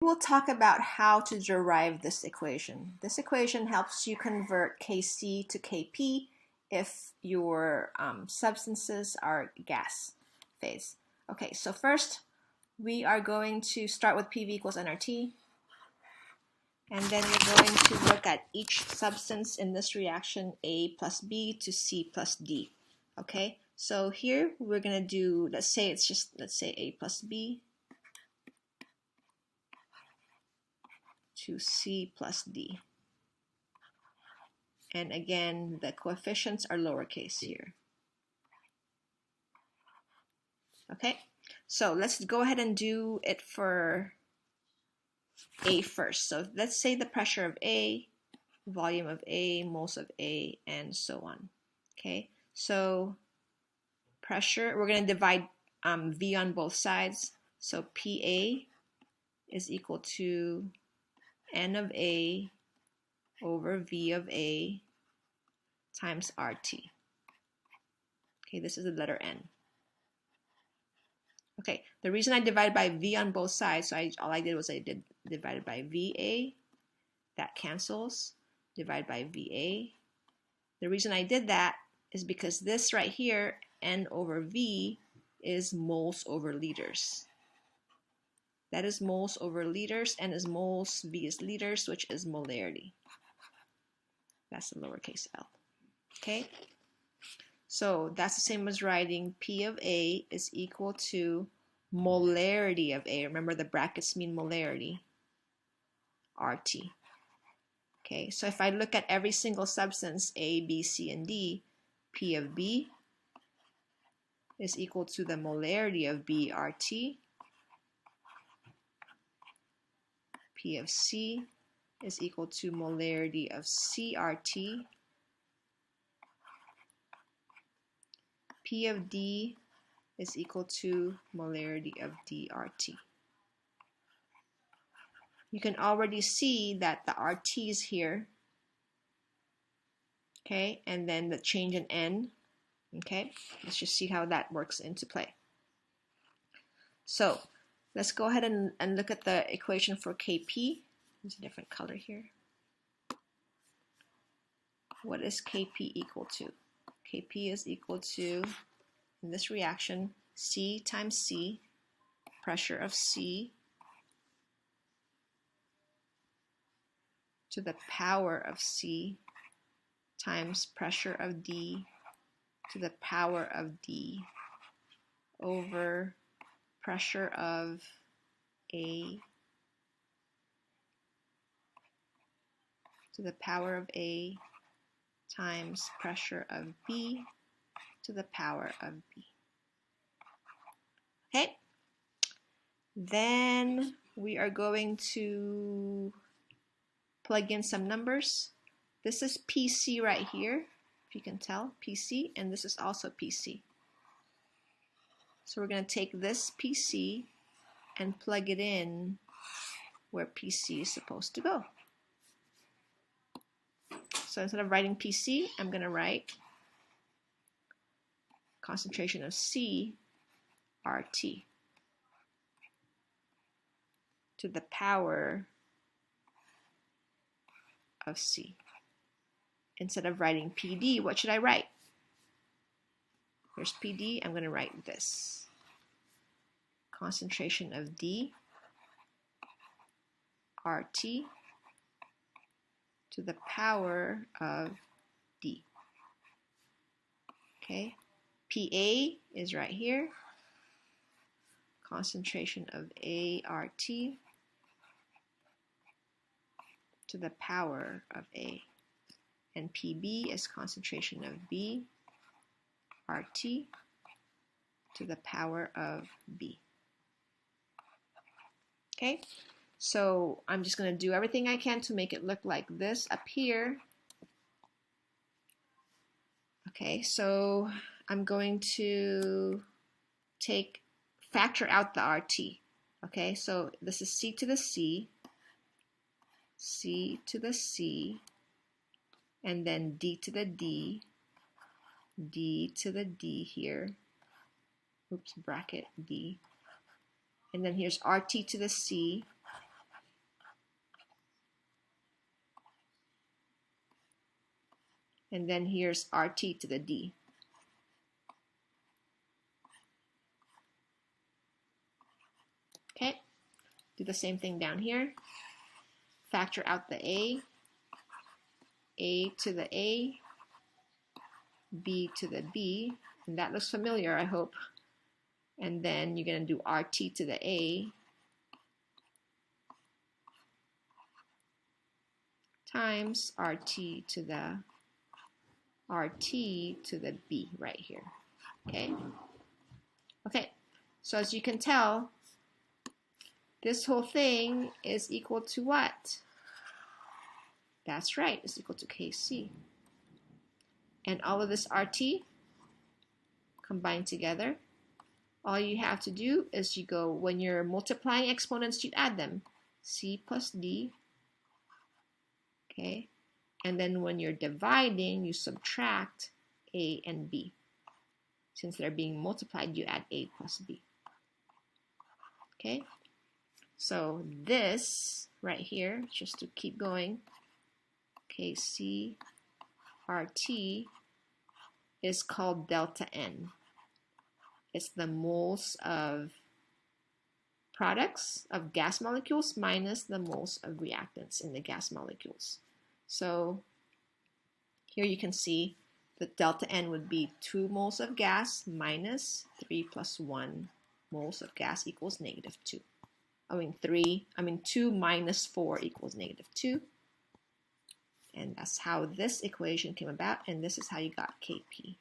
We'll talk about how to derive this equation. This equation helps you convert Kc to Kp if your substances are gas phase. Okay, so first we are going to start with PV equals nRT, and then we're going to look at each substance in this reaction, A plus B to C plus D. Okay, so here we're going to do, let's say A plus B to C plus D. And again, the coefficients are lowercase here. Okay, so let's go ahead and do it for A first. So let's say the pressure of A, volume of A, moles of A, and so on. Okay, so pressure, we're going to divide V on both sides. So PA is equal to N of A over V of A times RT. Okay, this is the letter N. Okay, the reason I divided by V on both sides, so all I did was I did divided by VA, that cancels, divide by VA. The reason I did that is because this right here, N over V, is moles over liters. That is moles over liters, N is moles, V is liters, which is molarity. That's the lowercase l. Okay, so that's the same as writing P of A is equal to molarity of A. Remember, the brackets mean molarity, RT. Okay, so if I look at every single substance, A, B, C, and D, P of B is equal to the molarity of B, RT. P of C is equal to molarity of CRT. P of D is equal to molarity of DRT. You can already see that the RT is here, okay, and then the change in N, okay. Let's just see how that works into play. So let's go ahead and look at the equation for Kp. There's a different color here. What is Kp equal to? Kp is equal to, in this reaction, C times C, pressure of C, to the power of C times pressure of D to the power of D over pressure of A to the power of A times pressure of B to the power of B. Okay, then we are going to plug in some numbers. This is PC right here, if you can tell, PC, and this is also PC. So we're going to take this PC and plug it in where PC is supposed to go. So instead of writing PC, I'm going to write concentration of C, RT, to the power of C. Instead of writing PD, what should I write? Here's PD, I'm going to write this. Concentration of D, RT, to the power of D. Okay, PA is right here. Concentration of ART to the power of A. And PB is concentration of B, RT, to the power of B. Okay, so I'm just going to do everything I can to make it look like this up here. Okay, so I'm going to factor out the RT. Okay, so this is C to the C, C to the C, and then D to the D, D to the D here, oops, bracket D, and then here's RT to the C, And then here's RT to the D. Okay, do the same thing down here. Factor out the A to the A, B to the B, and that looks familiar, I hope. And then you're going to do RT to the A times RT to the B right here. Okay? Okay, so as you can tell, this whole thing is equal to what? That's right, it's equal to Kc. And all of this RT combined together, all you have to do is you go, when you're multiplying exponents, you add them. C plus D. Okay? And then when you're dividing, you subtract A and B. Since they're being multiplied, you add A plus B. Okay? So this right here, just to keep going, Kc RT is called delta N. It's the moles of products of gas molecules minus the moles of reactants in the gas molecules. So here you can see that delta N would be 2 moles of gas minus 3 plus 1 moles of gas equals -2. 2 minus 4 equals -2. And that's how this equation came about, and this is how you got Kp.